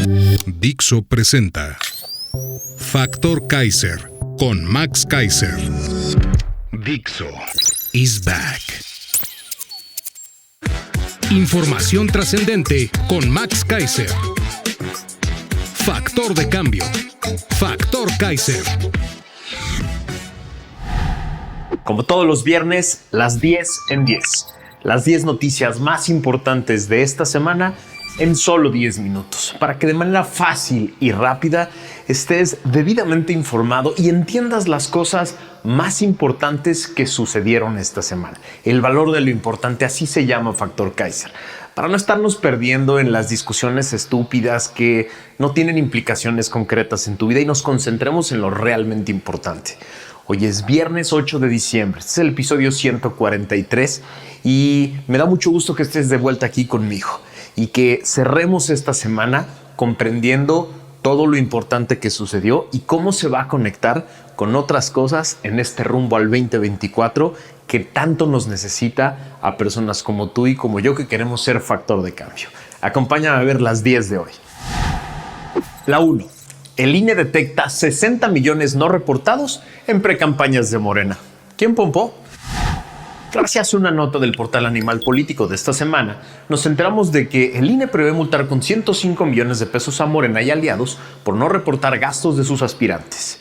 Dixo presenta Factor Kaiser con Max Kaiser. Dixo is back. Información trascendente con Max Kaiser. Factor de cambio. Factor Kaiser. Como todos los viernes, las 10 en 10. Las 10 noticias más importantes de esta semana en solo 10 minutos, para que de manera fácil y rápida estés debidamente informado y entiendas las cosas más importantes que sucedieron esta semana. El valor de lo importante, así se llama Factor Kaiser. Para no estarnos perdiendo en las discusiones estúpidas que no tienen implicaciones concretas en tu vida y nos concentremos en lo realmente importante. Hoy es viernes 8 de diciembre, este es el episodio 143 y me da mucho gusto que estés de vuelta aquí conmigo y que cerremos esta semana comprendiendo todo lo importante que sucedió y cómo se va a conectar con otras cosas en este rumbo al 2024 que tanto nos necesita a personas como tú y como yo que queremos ser factor de cambio. Acompáñame a ver las 10 de hoy. La 1. El INE detecta 60 millones no reportados en precampañas de Morena. ¿Quién pompó? Gracias a una nota del portal Animal Político de esta semana, nos enteramos de que el INE prevé multar con 105 millones de pesos a Morena y aliados por no reportar gastos de sus aspirantes.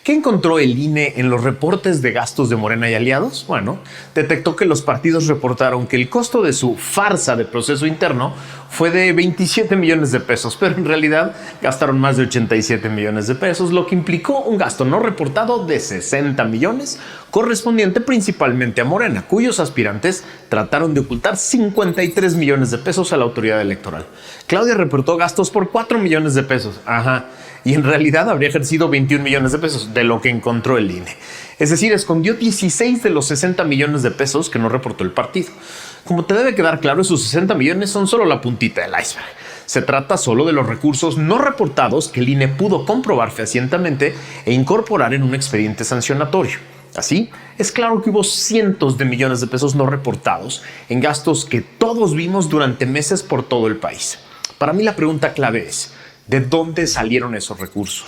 ¿Qué encontró el INE en los reportes de gastos de Morena y aliados? Bueno, detectó que los partidos reportaron que el costo de su farsa de proceso interno fue de 27 millones de pesos, pero en realidad gastaron más de 87 millones de pesos, lo que implicó un gasto no reportado de 60 millones, correspondiente principalmente a Morena, cuyos aspirantes trataron de ocultar 53 millones de pesos a la autoridad electoral. Claudia reportó gastos por 4 millones de pesos. Y en realidad habría ejercido 21 millones de pesos de lo que encontró el INE. Es decir, escondió 16 de los 60 millones de pesos que no reportó el partido. Como te debe quedar claro, esos 60 millones son solo la puntita del iceberg. Se trata solo de los recursos no reportados que el INE pudo comprobar fehacientemente e incorporar en un expediente sancionatorio. Así, es claro que hubo cientos de millones de pesos no reportados en gastos que todos vimos durante meses por todo el país. Para mí la pregunta clave es: ¿de dónde salieron esos recursos?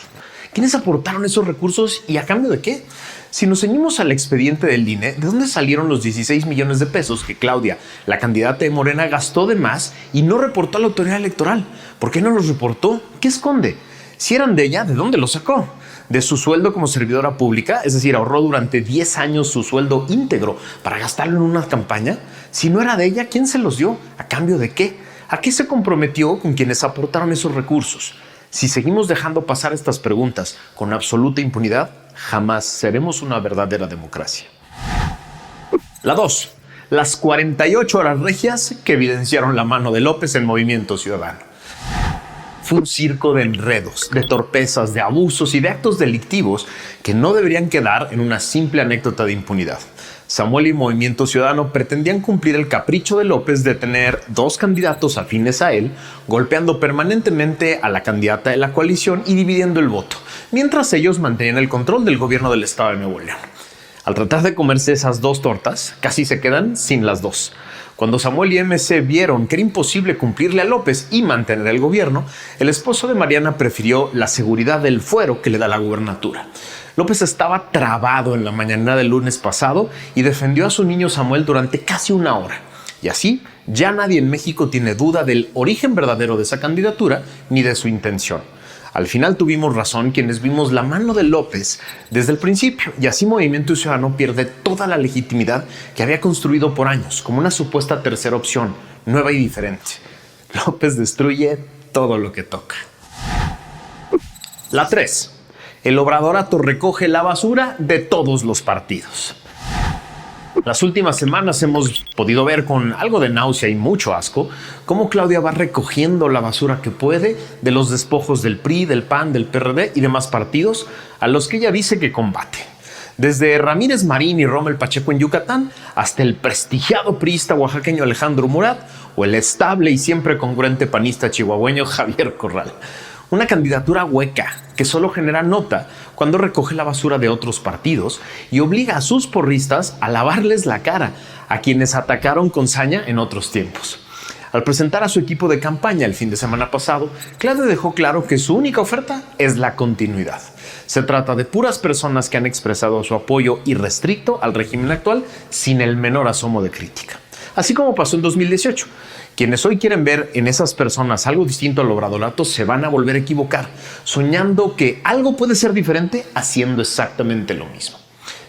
¿Quiénes aportaron esos recursos y a cambio de qué? Si nos ceñimos al expediente del INE, ¿de dónde salieron los 16 millones de pesos que Claudia, la candidata de Morena, gastó de más y no reportó a la autoridad electoral? ¿Por qué no los reportó? ¿Qué esconde? Si eran de ella, ¿de dónde los sacó? ¿De su sueldo como servidora pública? Es decir, ahorró durante 10 años su sueldo íntegro para gastarlo en una campaña. Si no era de ella, ¿quién se los dio? ¿A cambio de qué? ¿A qué se comprometió con quienes aportaron esos recursos? Si seguimos dejando pasar estas preguntas con absoluta impunidad, jamás seremos una verdadera democracia. La 2. Las 48 horas regias que evidenciaron la mano de López en Movimiento Ciudadano. Fue un circo de enredos, de torpezas, de abusos y de actos delictivos que no deberían quedar en una simple anécdota de impunidad. Samuel y Movimiento Ciudadano pretendían cumplir el capricho de López de tener dos candidatos afines a él, golpeando permanentemente a la candidata de la coalición y dividiendo el voto, mientras ellos mantenían el control del gobierno del estado de Nuevo León. Al tratar de comerse esas dos tortas, casi se quedan sin las dos. Cuando Samuel y MC vieron que era imposible cumplirle a López y mantener el gobierno, el esposo de Mariana prefirió la seguridad del fuero que le da la gubernatura. López estaba trabado en la mañana del lunes pasado y defendió a su niño Samuel durante casi una hora. Y así, ya nadie en México tiene duda del origen verdadero de esa candidatura ni de su intención. Al final tuvimos razón quienes vimos la mano de López desde el principio y así Movimiento Ciudadano pierde toda la legitimidad que había construido por años como una supuesta tercera opción, nueva y diferente. López destruye todo lo que toca. La 3. El obradorato recoge la basura de todos los partidos. Las últimas semanas hemos podido ver con algo de náusea y mucho asco cómo Claudia va recogiendo la basura que puede de los despojos del PRI, del PAN, del PRD y demás partidos a los que ella dice que combate. Desde Ramírez Marín y Rommel Pacheco en Yucatán hasta el prestigiado priista oaxaqueño Alejandro Murat o el estable y siempre congruente panista chihuahueño Javier Corral. Una candidatura hueca que solo genera nota cuando recoge la basura de otros partidos y obliga a sus porristas a lavarles la cara a quienes atacaron con saña en otros tiempos. Al presentar a su equipo de campaña el fin de semana pasado, Claudia dejó claro que su única oferta es la continuidad. Se trata de puras personas que han expresado su apoyo irrestricto al régimen actual sin el menor asomo de crítica. Así como pasó en 2018. Quienes hoy quieren ver en esas personas algo distinto al obradorato se van a volver a equivocar, soñando que algo puede ser diferente haciendo exactamente lo mismo.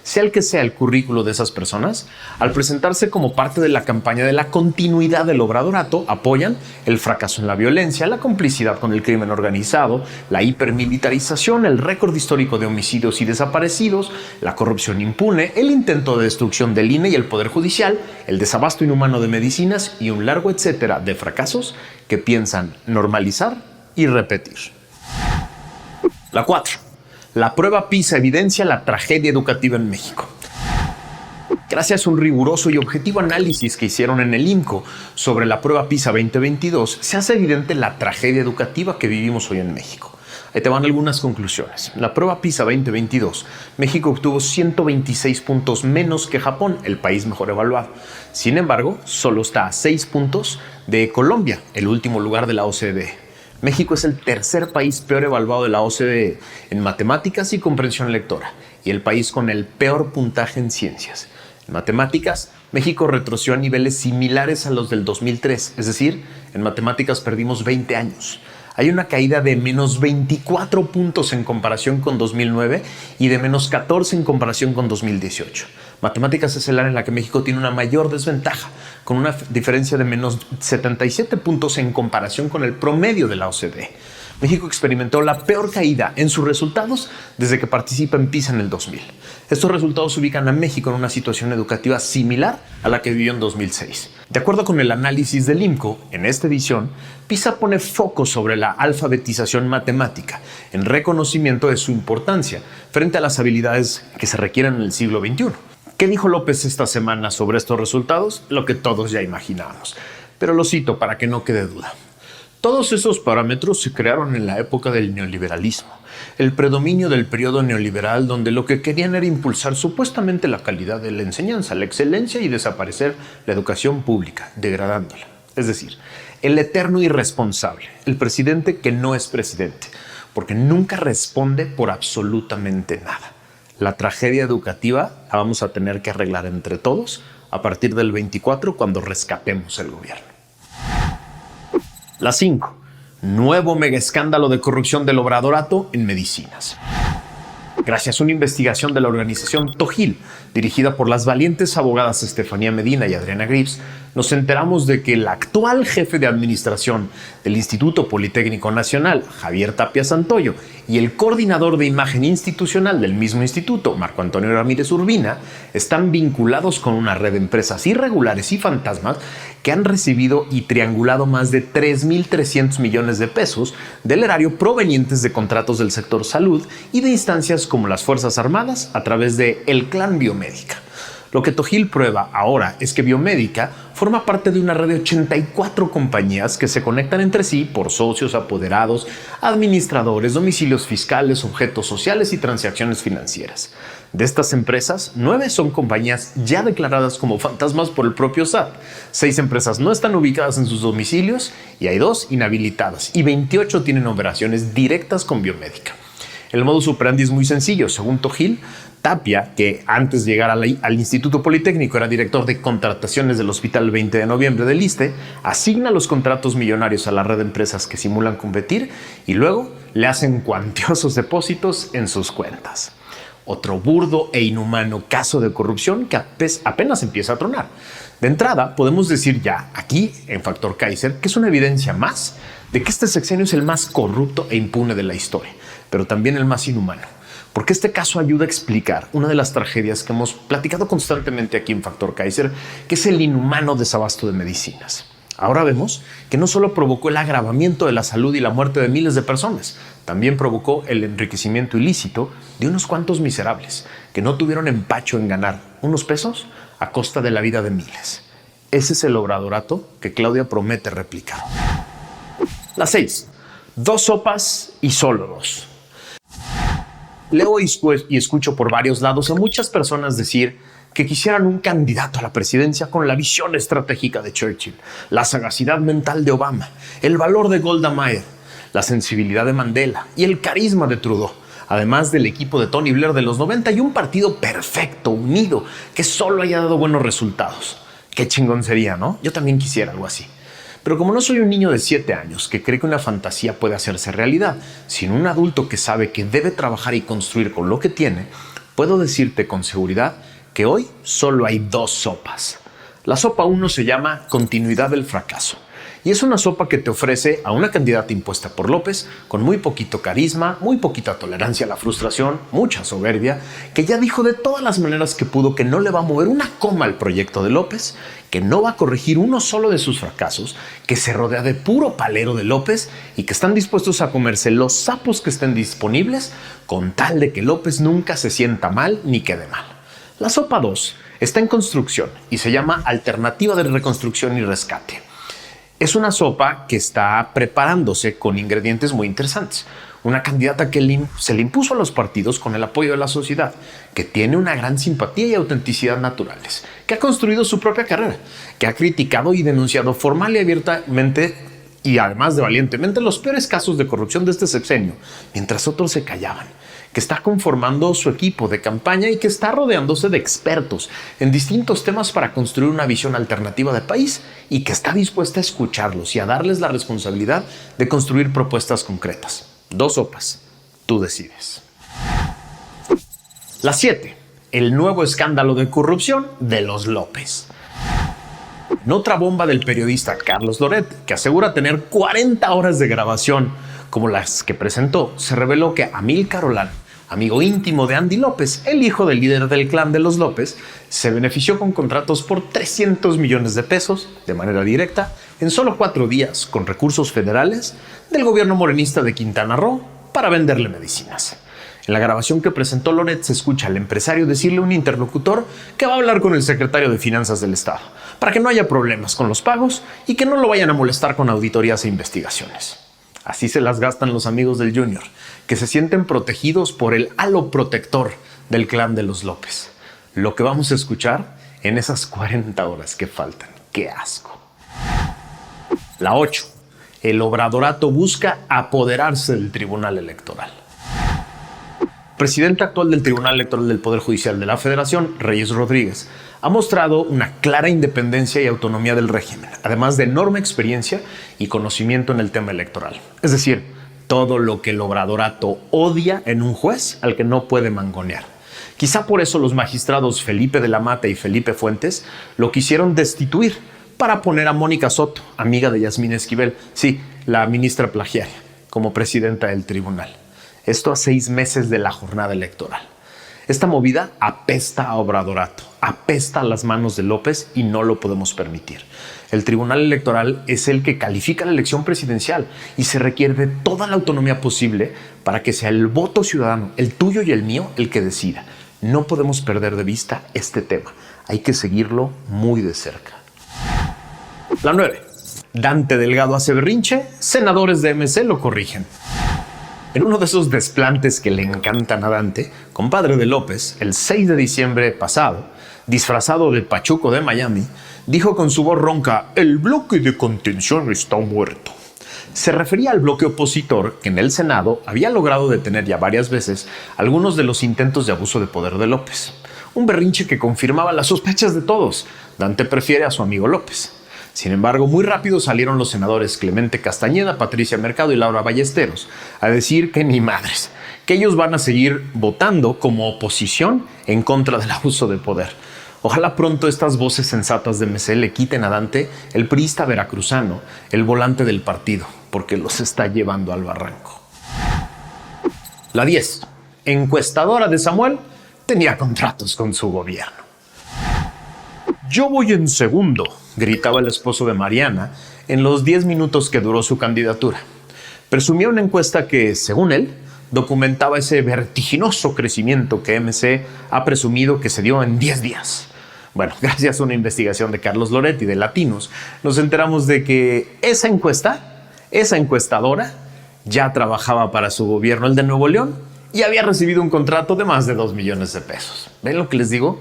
Sea el que sea el currículo de esas personas, al presentarse como parte de la campaña de la continuidad del obradorato, apoyan el fracaso en la violencia, la complicidad con el crimen organizado, la hipermilitarización, el récord histórico de homicidios y desaparecidos, la corrupción impune, el intento de destrucción del INE y el Poder Judicial, el desabasto inhumano de medicinas y un largo etcétera de fracasos que piensan normalizar y repetir. La 4. La prueba PISA evidencia la tragedia educativa en México. Gracias a un riguroso y objetivo análisis que hicieron en el INCO sobre la prueba PISA 2022, se hace evidente la tragedia educativa que vivimos hoy en México. Ahí te van algunas conclusiones. En la prueba PISA 2022, México obtuvo 126 puntos menos que Japón, el país mejor evaluado. Sin embargo, solo está a 6 puntos de Colombia, el último lugar de la OCDE. México es el tercer país peor evaluado de la OCDE en matemáticas y comprensión lectora y el país con el peor puntaje en ciencias. En matemáticas, México retrocedió a niveles similares a los del 2003, es decir, en matemáticas perdimos 20 años. Hay una caída de menos 24 puntos en comparación con 2009 y de menos 14 en comparación con 2018. Matemáticas es el área en la que México tiene una mayor desventaja, con una diferencia de menos 77 puntos en comparación con el promedio de la OCDE. México experimentó la peor caída en sus resultados desde que participa en PISA en el 2000. Estos resultados ubican a México en una situación educativa similar a la que vivió en 2006. De acuerdo con el análisis del IMCO, en esta edición, PISA pone foco sobre la alfabetización matemática, en reconocimiento de su importancia frente a las habilidades que se requieren en el siglo XXI. ¿Qué dijo López esta semana sobre estos resultados? Lo que todos ya imaginábamos, pero lo cito para que no quede duda. Todos esos parámetros se crearon en la época del neoliberalismo, el predominio del periodo neoliberal donde lo que querían era impulsar supuestamente la calidad de la enseñanza, la excelencia y desaparecer la educación pública, degradándola. Es decir, el eterno irresponsable, el presidente que no es presidente, porque nunca responde por absolutamente nada. La tragedia educativa la vamos a tener que arreglar entre todos a partir del 24 cuando rescatemos el gobierno. La 5. Nuevo megaescándalo de corrupción del obradorato en medicinas. Gracias a una investigación de la organización Tojil, dirigida por las valientes abogadas Estefanía Medina y Adriana Grips, nos enteramos de que el actual jefe de administración del Instituto Politécnico Nacional, Javier Tapia Santoyo, y el coordinador de imagen institucional del mismo instituto, Marco Antonio Ramírez Urbina, están vinculados con una red de empresas irregulares y fantasmas que han recibido y triangulado más de 3.300 millones de pesos del erario provenientes de contratos del sector salud y de instancias como las Fuerzas Armadas a través de el Clan Biomédica. Lo que Tojil prueba ahora es que Biomédica forma parte de una red de 84 compañías que se conectan entre sí por socios, apoderados, administradores, domicilios fiscales, objetos sociales y transacciones financieras. De estas empresas, 9 son compañías ya declaradas como fantasmas por el propio SAT. 6 empresas no están ubicadas en sus domicilios y hay 2 inhabilitadas y 28 tienen operaciones directas con Biomédica. El modus operandi es muy sencillo. Según Tojil, Tapia, que antes de llegar al Instituto Politécnico era director de contrataciones del Hospital 20 de Noviembre del ISSSTE, asigna los contratos millonarios a la red de empresas que simulan competir y luego le hacen cuantiosos depósitos en sus cuentas. Otro burdo e inhumano caso de corrupción que apenas empieza a tronar. De entrada, podemos decir ya aquí, en Factor Kaiser, que es una evidencia más de que este sexenio es el más corrupto e impune de la historia, pero también el más inhumano. Porque este caso ayuda a explicar una de las tragedias que hemos platicado constantemente aquí en Factor Kaiser, que es el inhumano desabasto de medicinas. Ahora vemos que no solo provocó el agravamiento de la salud y la muerte de miles de personas, también provocó el enriquecimiento ilícito de unos cuantos miserables que no tuvieron empacho en ganar unos pesos a costa de la vida de miles. Ese es el obradorato que Claudia promete replicar. La 6. 2 sopas y solo 2. Leo y escucho por varios lados a muchas personas decir que quisieran un candidato a la presidencia con la visión estratégica de Churchill, la sagacidad mental de Obama, el valor de Golda Meir, la sensibilidad de Mandela y el carisma de Trudeau, además del equipo de Tony Blair de los 90 y un partido perfecto, unido, que solo haya dado buenos resultados. Qué chingón sería, ¿no? Yo también quisiera algo así. Pero como no soy un niño de 7 años que cree que una fantasía puede hacerse realidad, sino un adulto que sabe que debe trabajar y construir con lo que tiene, puedo decirte con seguridad que hoy solo hay 2 sopas. La sopa 1 se llama continuidad del fracaso. Y es una sopa que te ofrece a una candidata impuesta por López con muy poquito carisma, muy poquita tolerancia a la frustración, mucha soberbia, que ya dijo de todas las maneras que pudo que no le va a mover una coma al proyecto de López, que no va a corregir uno solo de sus fracasos, que se rodea de puro palero de López y que están dispuestos a comerse los sapos que estén disponibles con tal de que López nunca se sienta mal ni quede mal. La sopa 2 está en construcción y se llama Alternativa de Reconstrucción y Rescate. Es una sopa que está preparándose con ingredientes muy interesantes. Una candidata que se le impuso a los partidos con el apoyo de la sociedad, que tiene una gran simpatía y autenticidad naturales, que ha construido su propia carrera, que ha criticado y denunciado formal y abiertamente y además de valientemente los peores casos de corrupción de este sexenio, mientras otros se callaban, que está conformando su equipo de campaña y que está rodeándose de expertos en distintos temas para construir una visión alternativa de país y que está dispuesta a escucharlos y a darles la responsabilidad de construir propuestas concretas. 2 sopas. Tú decides. La 7. El nuevo escándalo de corrupción de los López. En otra bomba del periodista Carlos Loret, que asegura tener 40 horas de grabación como las que presentó, se reveló que Amílcar Olano, amigo íntimo de Andy López, el hijo del líder del clan de los López, se benefició con contratos por 300 millones de pesos de manera directa en solo 4 días con recursos federales del gobierno morenista de Quintana Roo para venderle medicinas. En la grabación que presentó Loret se escucha al empresario decirle a un interlocutor que va a hablar con el secretario de Finanzas del Estado para que no haya problemas con los pagos y que no lo vayan a molestar con auditorías e investigaciones. Así se las gastan los amigos del Junior, que se sienten protegidos por el halo protector del clan de los López. Lo que vamos a escuchar en esas 40 horas que faltan. ¡Qué asco! La 8. El obradorato busca apoderarse del Tribunal Electoral. Presidente actual del Tribunal Electoral del Poder Judicial de la Federación, Reyes Rodríguez, ha mostrado una clara independencia y autonomía del régimen, además de enorme experiencia y conocimiento en el tema electoral. Es decir, todo lo que el obradorato odia en un juez al que no puede mangonear. Quizá por eso los magistrados Felipe de la Mata y Felipe Fuentes lo quisieron destituir para poner a Mónica Soto, amiga de Yasmín Esquivel, sí, la ministra plagiaria, como presidenta del tribunal. Esto a 6 meses de la jornada electoral. Esta movida apesta a obradorato, apesta a las manos de López y no lo podemos permitir. El Tribunal Electoral es el que califica la elección presidencial y se requiere de toda la autonomía posible para que sea el voto ciudadano, el tuyo y el mío, el que decida. No podemos perder de vista este tema. Hay que seguirlo muy de cerca. La 9. Dante Delgado hace berrinche, senadores de MC lo corrigen. En uno de esos desplantes que le encantan a Dante, compadre de López, el 6 de diciembre pasado, disfrazado de Pachuco de Miami, dijo con su voz ronca: "El bloque de contención está muerto". Se refería al bloque opositor que en el Senado había logrado detener ya varias veces algunos de los intentos de abuso de poder de López. Un berrinche que confirmaba las sospechas de todos. Dante prefiere a su amigo López. Sin embargo, muy rápido salieron los senadores Clemente Castañeda, Patricia Mercado y Laura Ballesteros a decir que ni madres, que ellos van a seguir votando como oposición en contra del abuso de poder. Ojalá pronto estas voces sensatas de MC le quiten a Dante, el priista veracruzano, el volante del partido, porque los está llevando al barranco. La 10. Encuestadora de Samuel tenía contratos con su gobierno. "Yo voy en segundo", gritaba el esposo de Mariana en los 10 minutos que duró su candidatura. Presumía una encuesta que, según él, documentaba ese vertiginoso crecimiento que MC ha presumido que se dio en 10 días. Bueno, gracias a una investigación de Carlos Loret y de Latinos, nos enteramos de que esa encuestadora, ya trabajaba para su gobierno, el de Nuevo León, y había recibido un contrato de más de 2 millones de pesos. ¿Ven lo que les digo?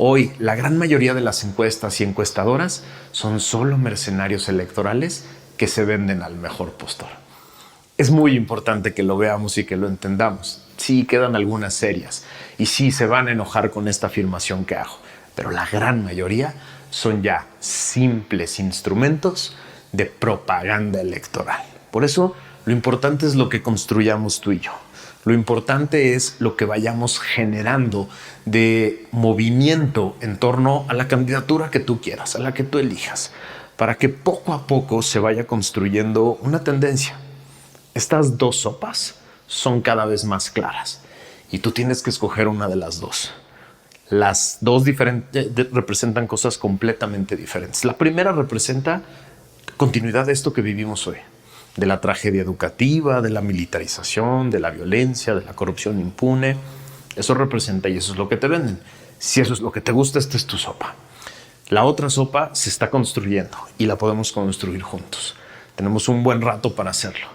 Hoy, la gran mayoría de las encuestas y encuestadoras son solo mercenarios electorales que se venden al mejor postor. Es muy importante que lo veamos y que lo entendamos. Sí, quedan algunas serias y sí se van a enojar con esta afirmación que hago, pero la gran mayoría son ya simples instrumentos de propaganda electoral. Por eso, lo importante es lo que construyamos tú y yo. Lo importante es lo que vayamos generando de movimiento en torno a la candidatura que tú quieras, a la que tú elijas, para que poco a poco se vaya construyendo una tendencia. Estas dos sopas son cada vez más claras y tú tienes que escoger una de las dos. Las dos representan cosas completamente diferentes. La primera representa continuidad de esto que vivimos hoy, de la tragedia educativa, de la militarización, de la violencia, de la corrupción impune. Eso representa y eso es lo que te venden. Si eso es lo que te gusta, esta es tu sopa. La otra sopa se está construyendo y la podemos construir juntos. Tenemos un buen rato para hacerlo.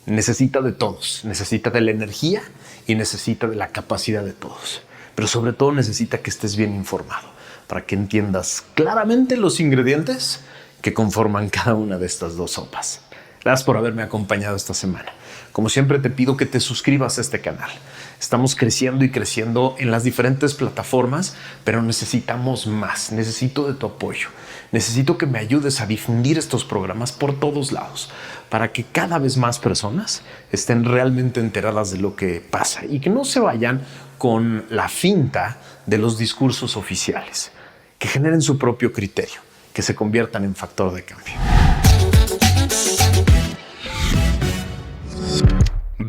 Necesita de todos, necesita de la energía y necesita de la capacidad de todos. Pero sobre todo necesita que estés bien informado para que entiendas claramente los ingredientes que conforman cada una de estas dos sopas. Gracias por haberme acompañado esta semana. Como siempre te pido que te suscribas a este canal. Estamos creciendo y creciendo en las diferentes plataformas, pero necesitamos más. Necesito de tu apoyo. Necesito que me ayudes a difundir estos programas por todos lados para que cada vez más personas estén realmente enteradas de lo que pasa y que no se vayan con la finta de los discursos oficiales, que generen su propio criterio, que se conviertan en factor de cambio.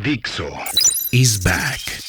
Dixo is back.